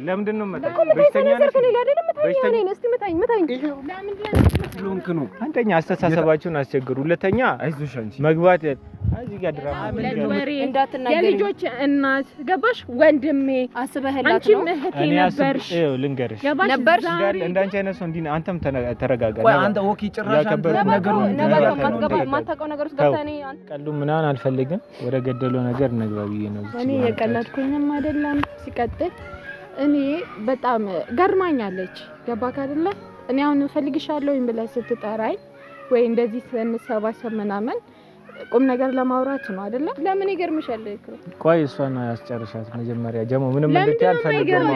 ለምንድን ነው መጣ በሽተኛ ነው አንደኛ አስተሳሰባችሁን አስቸግሩ ሁለተኛ አይዞሽ አንቺ መግባት እዚህ ጋር ድራማ የልጆች እናት ገባሽ ወንድሜ አስበህላት ነው እህቴ ነበርሽ ልንገርሽ ነበርሽ እንዳንቺ አይነት ሰው እንዲህ አንተም ተረጋጋ ወይ አንተ ኦኬ ጭራሽ ነገሩን ማታውቀው ነገር ውስጥ ገብተህ ቀሉ ምናምን አልፈልግም ወደ ገደለው ነገር ነግባብዬ ነው እኔ የቀለድኩኝም አይደለም ሲቀጥል እኔ በጣም ገርማኛለች ገባክ አይደለ እኔ አሁን ፈልግሻለሁ ብለህ ስትጠራኝ ወይ እንደዚህ ስንሰባሰብ ምናምን ቁም ነገር ለማውራት ነው አይደለ ለምን ይገርምሻል ቆይ እሷን ያስጨርሻት መጀመሪያ ጀሞ ምንም ማለት ያልፈልግም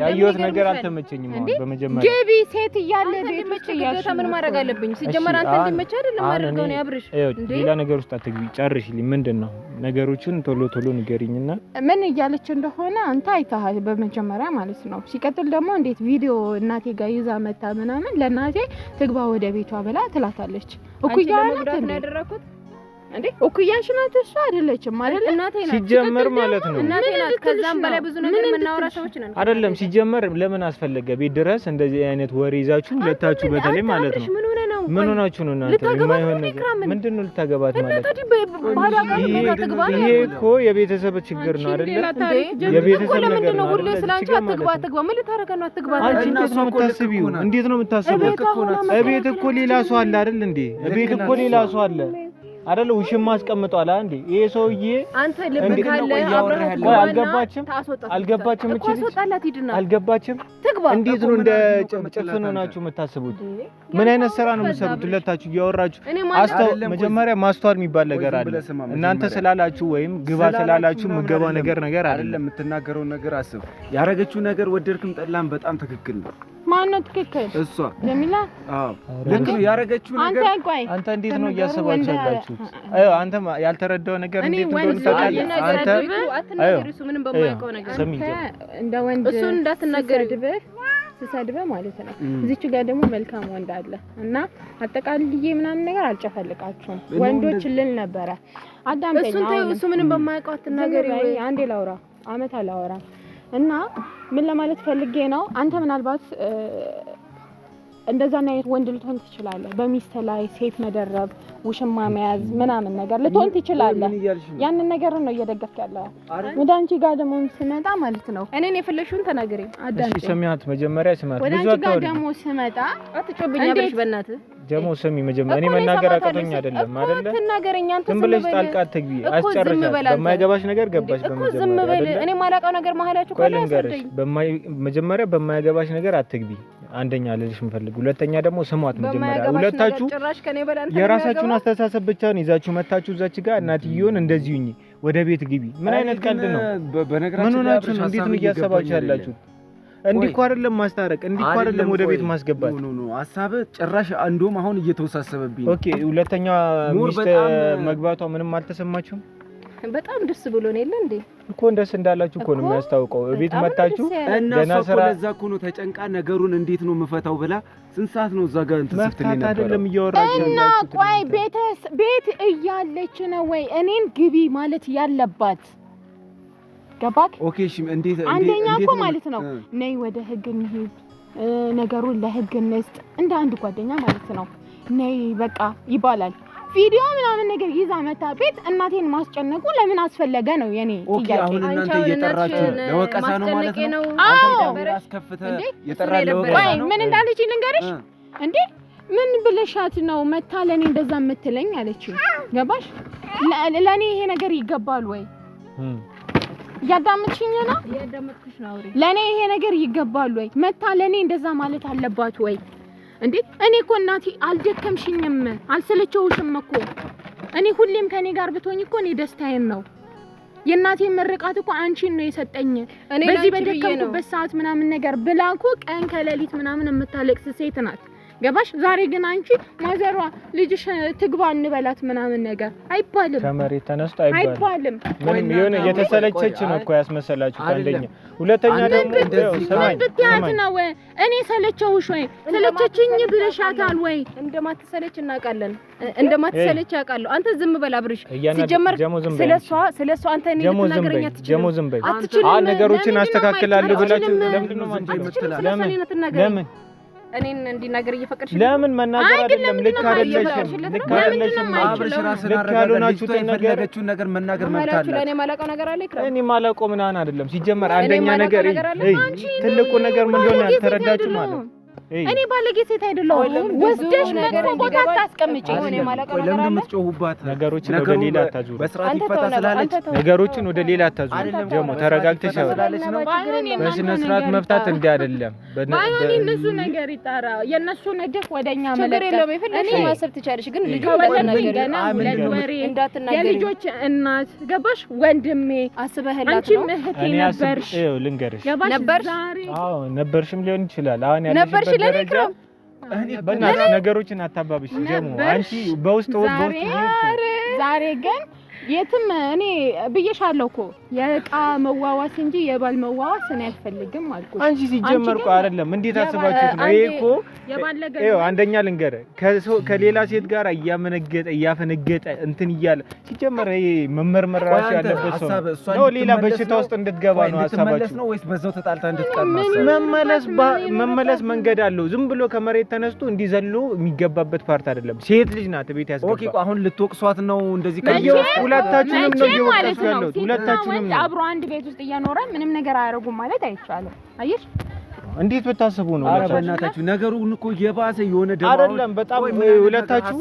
ያየሁት ነገር አልተመቸኝም በመጀመሪያ ገቢ ሴት እያለ ቤት ውስጥ እያለ ምን ማድረግ አለብኝ ሲጀመር አንተ እንዲመች አይደለም ማድረግ ነው ያብርሽ ሌላ ነገር ውስጥ አትግቢ ጨርሽልኝ ምንድነው ነገሮችን ቶሎ ንገሪኝና ምን እያለች እንደሆነ አንተ አይተሃል በመጀመሪያ ማለት ነው ሲቀጥል ደግሞ እንዴት ቪዲዮ እናቴ ጋር ይዛ መጣ ምናምን ለእናቴ ትግባ ወደ ቤቷ ብላ ትላታለች እኩያ ለመግዳት ነው ያደረኩት እንዴ እኩያሽ ናት እሷ አይደለችም ማለት እናቴ ናት ሲጀመር ማለት ነው እናቴ ናት ከዛም በላይ ብዙ ነገር መናወራ ሰዎች ነን አይደለም ሲጀመር ለምን አስፈለገ ቤት ድረስ እንደዚህ አይነት ወሬ ይዛችሁ ሁለታችሁ በተለይ ማለት ነው ምን ሆናችሁ ነው እናንተ የማይሆን ነገር ምንድነው ልታገባት ማለት ይሄ እኮ የቤተሰብ ችግር ነው አይደል የቤተሰብ ነገር ነው ሁሌ ስላንቺ አትግባ ምን ልታረጋ ነው አትግባ አንቺ እንዴት ነው የምታስቢው እቤት እኮ ሌላ ሰው አለ አይደል እንዴ እቤት እኮ ሌላ ሰው አለ አይደል ውሽማ አስቀምጧል አንዴ ይሄ ሰውዬ አንተ ልብ ካለ አብረህ አልገባችም እቺ አልገባችም እንዴት ነው እንደ ጭፍን ሆናችሁ የምታስቡት ምን አይነት ስራ ነው የምትሰሩት ሁለታችሁ እያወራችሁ መጀመሪያ ማስተዋል የሚባል ነገር አለ እናንተ ስላላችሁ ወይም ግባ ስላላችሁ ምገባ ነገር አይደለም የምትናገረው ነገር አስብ ያረገችው ነገር ወደድክም ጠላም በጣም ትክክል ነው ማነው ትክክል እሷ ጀሚላ ልክ ነው ያረገችው ነገር አንተ እንዴት ነው እያሰባችሁ ያላችሁት አንተ ያልተረዳው ነገር እንዴት እንደሆነ ታውቃለህ አንተ አትናገሪሱ ምንም በማያውቀው ነገር እንደ ወንድ እሱን እንዳትናገሪ ስሰድበህ ማለት ነው እዚች ጋር ደግሞ መልካም ወንድ አለ እና አጠቃልዬ ምናምን ነገር አልጨፈልቃችሁም ወንዶች ልል ነበረ አዳምጠኝ እሱ ምንም በማያውቀው አትናገሪ አንዴ ላውራ አመት አላወራ እና ምን ለማለት ፈልጌ ነው አንተ ምናልባት እንደዛ አይነት ወንድ ልትሆን ትችላለህ በሚስት ላይ ሴት መደረብ ውሽማ መያዝ ምናምን ነገር ልትሆን ትችላለህ ያንን ነገር ነው እየደገፍክ ያለው ወደ አንቺ ጋር ደግሞ ስመጣ ማለት ነው እኔን የፈለሽውን ተናገሪ አዳምጪ እሺ ሰሚያት መጀመሪያ ስማት ብዙ ጋር ደግሞ ስመጣ አትጮብኛ ብለሽ በእናትህ ጀሞ ሰሚ መጀመሪያ እኔ መናገር አቀቶኝ አይደለም አይደለ ተናገረኝ አንተ ዝም ብለሽ ጣልቃ አትግቢ አስጨርሻት በማይገባሽ ነገር ገባሽ በመጀመሪያ እኔ ማላውቀው ነገር ማህላችሁ ካላስረዳኝ መጀመሪያ በማይገባሽ ነገር አትግቢ አንደኛ ልልሽ ምፈልግ ሁለተኛ ደግሞ ስሟት መጀመሪያ ሁለታችሁ የራሳችሁን አስተሳሰብ ብቻ ነው ይዛችሁ መታችሁ እዛች ጋር እናትየውን እንደዚሁኝ ወደ ቤት ግቢ ምን አይነት ቀልድ ነው በነገራችን ላይ እንዴት ነው እያሰባችሁ ያላችሁ እንዲህ እኮ አይደለም ማስታረቅ እንዲህ እኮ አይደለም ወደ ቤት ማስገባት ነው ሐሳብ ጭራሽ አንዱም አሁን እየተወሳሰበብኝ ኦኬ ሁለተኛ ሚስት መግባቷ ምንም አልተሰማችሁም በጣም ደስ ብሎ ነው አይደል እንዴ እኮ እንደስ እንዳላችሁ እኮ ነው የሚያስታውቀው ቤት መጣችሁ ገና ስራ ለዛ እኮ ነው ተጨንቃ ነገሩን እንዴት ነው የምፈታው ብላ ስንት ሰዓት ነው እዛ ጋር እንትስፍትልኝ ነበር አይደለም እያወራችሁ እና ቆይ ቤት እያለች ነው ወይ እኔን ግቢ ማለት ያለባት ገባክ ኦኬ እሺ እንዴት አንደኛ እኮ ማለት ነው ነይ ወደ ህግ እንሂድ ነገሩን ለህግ እንስጥ እንደ አንድ ጓደኛ ማለት ነው ነይ በቃ ይባላል ቪዲዮ ምናምን ነገር ይዛ መታ ቤት እናቴን ማስጨነቁ ለምን አስፈለገ ነው የኔ ጥያቄ አሁን እናንተ እየጠራችሁ ለወቀሳ ነው ማለት ነው አንተ ካሜራ አስከፍተ የጠራለ ለወቀሳ ነው ምን እንዳለች ልንገርሽ እንዴ ምን ብለሻት ነው መታ ለኔ እንደዛ የምትለኝ አለች ገባሽ ለኔ ይሄ ነገር ይገባል ወይ ያዳምጥሽኝ ነው ያዳምጥኩሽ ነው አውሪ ለኔ ይሄ ነገር ይገባል ወይ መታ ለኔ እንደዛ ማለት አለባት ወይ እንዴ እኔ እኮ እናቴ አልደከምሽኝም አልሰለቸውሽም እኮ እኔ ሁሌም ከኔ ጋር ብትሆኝ እኮ እኔ ደስታዬን ነው የእናቴ ምርቃት እኮ አንቺን ነው የሰጠኝ በዚህ በደከምኩበት ሰዓት ምናምን ነገር ብላኩ ቀን ከሌሊት ምናምን የምታለቅስ ሴት ናት ገባሽ? ዛሬ ግን አንቺ ማዘሯ ልጅሽ ትግባ እንበላት ምናምን ነገር አይባልም። ከመሬት ተነስቶ አይባልም። ምንም የሆነ የተሰለቸች ነው እኮ ያስመሰላችሁ አንደኛ። ሁለተኛ ደግሞ ሰማኝ ነው እኔ ሰለቸውሽ ወይ ሰለቸችኝ ብለሻታል ወይ? እንደማትሰለች እናውቃለን፣ እንደማትሰለች ያውቃለሁ። አንተ ዝም በል አብርሽ። ሲጀመር ስለሷ አንተ እኔ ልትነግረኝ አትችልም። ነገሮችን አስተካክላለሁ ብላችሁ ለምንድን ነው ማንቺ የምትላለኝ? ለምን እኔን እንዲናገር እየፈቀድሽ ለምን መናገር አይደለም? ልክ አይደለሽም። አብርሽ ራስን አረጋግጥ። የፈለገችውን ነገር መናገር መብት አለ። እኔ ማላውቀው ነገር አለ ይክራ። እኔ ማላውቀው ምናምን አይደለም። ሲጀመር አንደኛ ነገር ትልቁ ነገር ምን እንደሆነ ያልተረዳችሁ ማለት ነው። እኔ ባለጌ ሴት አይደለሁም። ወስደሽ መጥፎ ቦታ አታስቀምጪ። እኔ ማላውቀው ነገር አለ። የምትጮሁባት ነገሮችን ወደ ሌላ አታዙሩ። በስርዓት ይፈታ ስላለች ነገሮችን ወደ ሌላ አታዙሩ። ደግሞ ተረጋግተሽ በስነ ስርዓት መፍታት እንደ አይደለም። ባይሆን እነሱ ነገር ይጣራ። የነሱ ነደፍ ወደኛ መለከት ችግር የለውም። የፈለግሽ ማሰብ ትቻለሽ፣ ግን ልጁ ገና ሁለት ወሬ የልጆች እናት ገባሽ? ወንድሜ አስበህላት ነው። እኔ ነበርሽ ልንገርሽ ነበርሽ? አዎ ነበርሽም ሊሆን ይችላል። አሁን ያለሽበት ደረጃ በእናትሽ ነገሮችን አታባብሽ። ደግሞ አንቺ በውስጥ ዛሬ ግን የትም እኔ ብዬሻለሁ እኮ የዕቃ መዋዋስ እንጂ የባል መዋዋስ እኔ አልፈልግም አልኩሽ። አንቺ ሲጀመር እኮ አይደለም እንዴት አስባችሁት ነው? ይሄ እኮ ይኸው አንደኛ ልንገርህ ከሌላ ሴት ጋር እያፈነገጠ እንትን እያለ ሲጀመር ይሄ መመርመር ራሱ ያለበት ሰው ነው። ሌላ በሽታ ውስጥ እንድትገባ ነው ሀሳባችሁ ነው ወይስ በዛው ተጣልታ እንድትቀር ነው? መመለስ መንገድ አለው። ዝም ብሎ ከመሬት ተነስቶ እንዲዘሉ የሚገባበት ፓርት አይደለም። ሴት ልጅ ናት ቤት ያስገባ። ኦኬ አሁን ልትወቅሷት ነው እንደዚህ ሁለታችንም ነው እየወቀስኩ ያለሁት። ሁለታችንም ነው። አብሮ አንድ ቤት ውስጥ እየኖረ ምንም ነገር አያደርጉም ማለት አይቻልም። አየሽ እንዴት ብታስቡ ነው? ኧረ በእናታችሁ ነገሩን እኮ የባሰ የሆነ ደማ አይደለም። በጣም ሁለታችሁ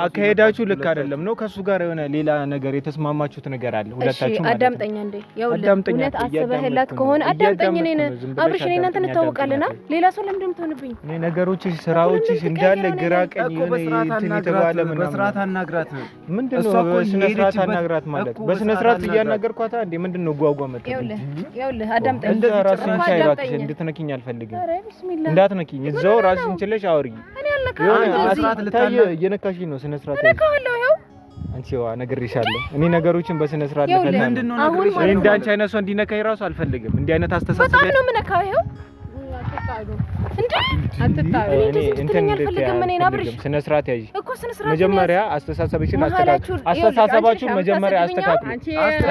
አካሄዳችሁ ልክ አይደለም ነው። ከሱ ጋር የሆነ ሌላ ነገር የተስማማችሁት ነገር አለ ሁለታችሁ ማለት ነው። አዳምጠኛ እንዴ ያውልህ እውነት አስበህላት ከሆነ አዳምጠኝ። እኔን አብርሽ እኔ እናንተ እንታወቃለና ሌላ ሰው ለምን እንደምትሆንብኝ እኔ ነገሮችሽ ስራዎችሽ እንዳለ ግራ ቀኝ የሆነ እንትን የተባለ ምናምን በስርዓት አናግራት። ምንድነው በስነ ስርዓት አናግራት ማለት? በስነ ስርዓት እያናገርኳት አንዴ ምንድነው ጓጓ መጣ? ያውልህ አዳምጠኝ። እንደዛ ራስሽን ቻይ እባክሽ እንድትነኪኝ አልፈልግም። እንዳትነኪኝ እዛው ራስሽን ችለሽ አውሪ። እየነካሽኝ ነው። ስነ ስርዓት አንቺዋ ነግሬሻለሁ። እኔ ነገሮችን በስነ ስርዓት ልፈታ ነው። እንዳንቺ አይነት ሰው እንዲነካኝ ራሱ አልፈልግም። እንዲህ አይነት አስተሳሰብ በጣም ነው የምነካው። ይኸው ስነ ስርዓት ያዥ። መጀመሪያ አስተሳሰብሽን አስተካክሉ። አስተሳሰባችሁን መጀመሪያ አስተካክሉ።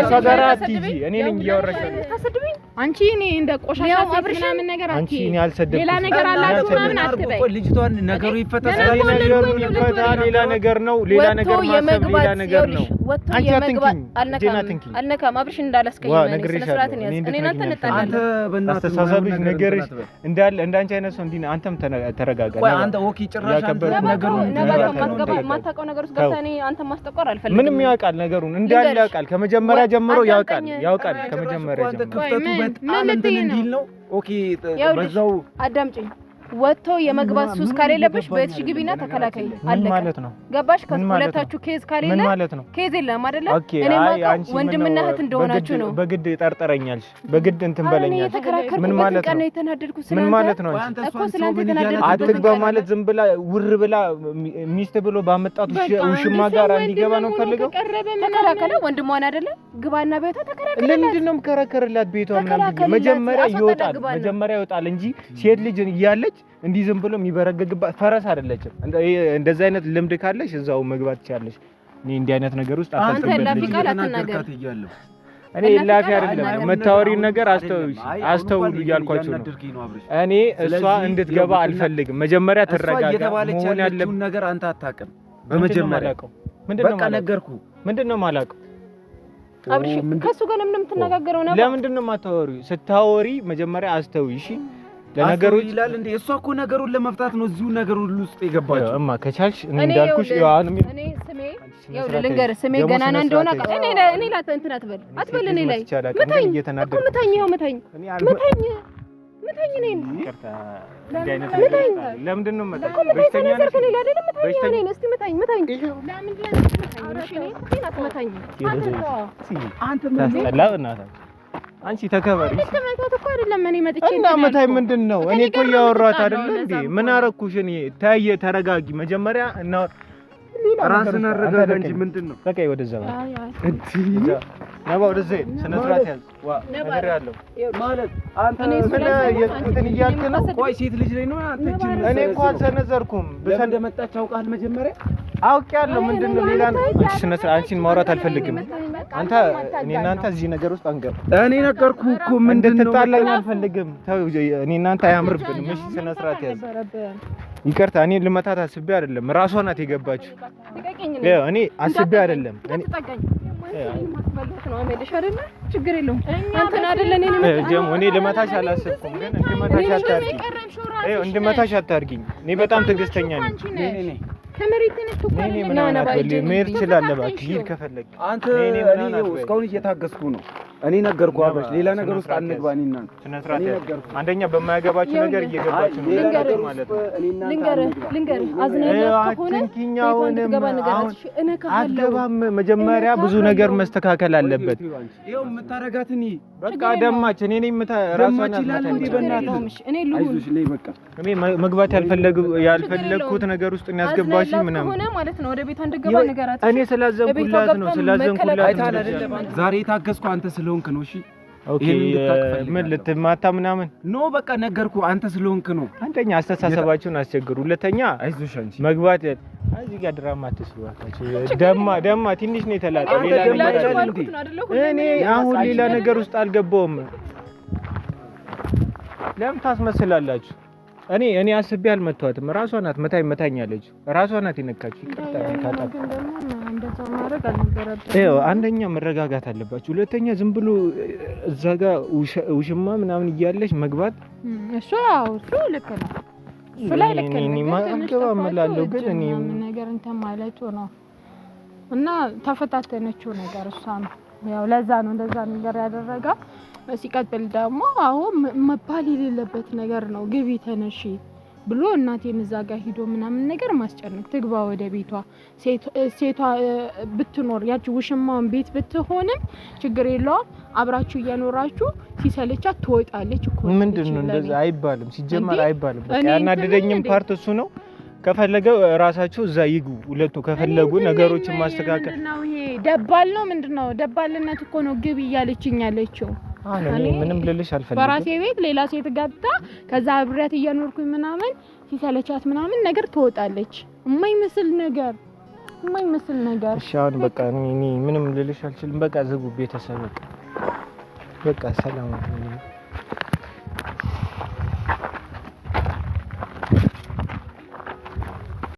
እሷ ጋር አትሂጂ። እኔ ነኝ እያወራሽ ያለው። አንቺ እኔ እንደ ቆሻሻ ምናምን ነገር አንቺ እኔ አልሰደብኩም። ሌላ ነገር አላችሁ ምናምን አትበይ። ልጅቷን ነገሩ ይፈታ ሌላ ነገር ነው። ሌላ ነገር ማሰብ ሌላ ነገር ነው። አንቺ አትንኪኝ። አልነካም። አብርሽ እንዳላስቀኝ ነው። ስነ ስርዓትን ያዝ። እኔ እናንተ እንጣላለን። አስተሳሰብሽ ነገርሽ እንዳለ እንዳንቺ አይነት ሰው እንዲህ አንተም ተረጋጋ። አንተ ኦኬ ጭራሽ ነገሩን ማታውቀው ነገር ውስጥ ገብተህ እኔ አንተ ማስጠቆር አልፈልግም። ምንም ያውቃል ነገሩን እንዳለ ያውቃል። ከመጀመሪያ ጀምሮ ያውቃል ከመጀመሪያ ጀምሮ በጣም እንትን እንዲል ነው። ኦኬ በዛው አዳምጪኝ። ወጥቶ የመግባት ሱስ ካሌለብሽ በእትሽ ግቢና ተከላከይ። አለቀ ማለት ነው። ገባሽ? ከሁለታችሁ ኬዝ ካሌለ ምን ማለት ነው? ኬዝ የለም አይደለ? እኔ ማለት ወንድምና እህት እንደሆናችሁ ነው። በግድ ጠርጠረኛልሽ፣ በግድ እንትን በለኛል። ምን ማለት ነው? ምን ማለት ነው? እኮ ስላንተ የተናደድኩት አትግባ ማለት ዝም ብላ ውር ብላ ሚስት ብሎ ባመጣት ውሽማ ጋር እንዲገባ ነው ፈልገው። ተከራከለ። ወንድሟን አይደለ? ግባና ቤቷ ተከራከለ። ለምንድን ነው የምከራከርላት? ቤቷ ምናምን መጀመሪያ ይወጣል እንጂ ሴት ልጅ እያለች እንዲህ ዝም ብሎ የሚበረገግባት ፈረስ አይደለችም። እንደዛ አይነት ልምድ ካለሽ እዛው መግባት ትችያለሽ። እኔ እንዲህ አይነት ነገር ውስጥ እኔ ላፊ አይደለም መታወሪን ነገር አስተውሉ እያልኳችሁ ነው። እኔ እሷ እንድትገባ አልፈልግም። መጀመሪያ ትረጋጋ። መሆን ያለበት ነገር አንተ አታውቅም። በመጀመሪያ በቃ ነገርኩ። ምንድነው ማላውቀው? አብርሽ ከሱ ጋር ለምን የምትነጋገረው ነው? ለምንድን ነው የማታወሪው? ስታወሪ መጀመሪያ አስተውይ። እሺ ለነገሩ ይላል እንዴ? እሷ እኮ ነገሩን ለመፍታት ነው እዚሁ ነገር ሁሉ ውስጥ የገባችው። እማ ከቻልሽ እንዳልኩሽ እኔ ስሜ ያው ልንገር ስሜ ገናና እንደሆነ እኔ ላተ እንትን አትበል እኔ ላይ ምታኝ እኮ ምታኝ። ይኸው ምታኝ ነኝ። ምታኝ ለምንድን ነው መጣ? በሽተኛ ነሽ እኔ ላይ አይደለም ምታኝ ነኝ። እስቲ ምታኝ ለምን አንተ አንቺ ተከበሪ። ተመታት እኮ አይደለም እኔ መጥቼ እና መታይ ምንድነው? እኔ እኮ ያወራሁት አይደል እንዴ? ምን አረኩሽ? እኔ ተረጋጊ መጀመሪያ እና ራስን አረጋጋ እንጂ ምንድነው? በቃ ወደዛ ነባ ወደዛ ስነ ስርዓት ያዝ። ነገር ያለው ማለት አንተ እንትን እያልክ ነው። ቆይ ሴት ልጅ ላይ ነው አንተ እጅ እኔ እኮ አልሰነዘርኩም። ለምን እንደመጣች አውቃል መጀመሪያ አውቄያለሁ። ምንድነው ሌላ አንቺ ስነ ስርዓት አንቺን ማውራት አልፈልግም። አንተ እኔ እናንተ እዚህ ነገር ውስጥ አንገባ። እኔ ነገርኩህ እኮ ምንድነው እንድትጣላኝ አልፈልግም። ተው እኔ እናንተ አያምርብንም። እሺ ስነ ስርዓት ያዝ። ይቅርታ እኔ ልመታት አስቤ አይደለም። ራሷ ናት የገባችው። እኔ አስቤ አይደለም። ችግር የለውም። አንተን አይደለ እኔ ልመታሽ አላሰብኩም፣ ግን እንድመታሽ አታርጊኝ። እኔ በጣም ትዕግስተኛ ነኝ። ከመሬት ተነስቶ መሄድ ትችላለህ። እባክህ ሂድ ከፈለግ። አንተ እኔ እስካሁን እየታገስኩ ነው። እኔ ነገርኩህ አብረሽ ሌላ ነገር ውስጥ አንግባኝ እና አንደኛ በማያገባችሁ ነገር እየገባችሁ ነው ማለት ነው። ልንገር አዝነህ ከሆነ አትገባም። መጀመሪያ ብዙ ነገር መስተካከል አለበት። ይኸው የምታረጋትን በቃ ደማች እኔ ነኝ ራሷን እኔ መግባት ያልፈለግኩት ነገር ውስጥ ነው ያስገባሽ ምናምን ሆነ ማለት ነው። ወደ ቤቷ እንደገባ ነገራት። እኔ ስላዘንኩላት ነው ዛሬ የታገስኩ አንተ ስለሆንክ ነው። እሺ ኦኬ። ምን ልትማታ ምናምን ኖ በቃ ነገርኩህ አንተ ስለሆንክ ነው። አንደኛ አስተሳሰባችሁን አስቸግሩ፣ ሁለተኛ አይዞሽ አንቺ መግባት እዚህ ጋር ድራማ አትስሩባችሁ። ደማ ትንሽ ነው የተላጠው። እኔ አሁን ሌላ ነገር ውስጥ አልገባውም። ለምን ታስመስላላችሁ? እኔ አስቤ አልመቷትም። ራሷ ናት መታኛለች። ራሷ ናት የነካችው። ይቅርታ ታጣጣ አንደኛ መረጋጋት አለባችሁ። ሁለተኛ ዝም ብሎ እዛ ጋር ውሽማ ምናምን እያለች መግባት እሱ ልክ ነው። እሱ ላይ ልክ ነው። እኔ ማገባም እላለሁ፣ ግን እኔ ነገር እንትን ማለቱ ነው እና ተፈታተነችው ነገር እሷ ነው። ያው ለዛ ነው እንደዛ ነገር ያደረጋ። ሲቀጥል ደግሞ አሁን መባል የሌለበት ነገር ነው። ግቢ ተነሺ ብሎ እናቴን እዛ ጋር ሂዶ ምናምን ነገር ማስጨነቅ። ትግባ ወደ ቤቷ። ሴቷ ብትኖር ያቺ ውሽማውን ቤት ብትሆንም ችግር የለውም። አብራችሁ እየኖራችሁ ሲሰለቻት ትወጣለች እኮ። ምንድነው እንደዛ አይባልም። ሲጀመር አይባልም። በቃ ያናደደኝም ፓርት እሱ ነው። ከፈለገው ራሳቸው እዛ ይግቡ ሁለቱ ከፈለጉ ነገሮችን ማስተካከል ነው። ይሄ ደባል ነው ምንድነው? ደባልነት እኮ ነው ግቢ እያለችኝ ያለችው። እኔ ምንም ልልሽ አልፈልግም። በራሴ ቤት ሌላ ሴት ገብታ ከዛ አብሬያት እየኖርኩኝ ምናምን ሲሰለቻት ምናምን ነገር ትወጣለች። የማይመስል ነገር። እሺ አሁን በቃ እኔ ምንም ልልሽ አልችልም። በቃ ዝጉ ቤተሰብ በቃ ሰላም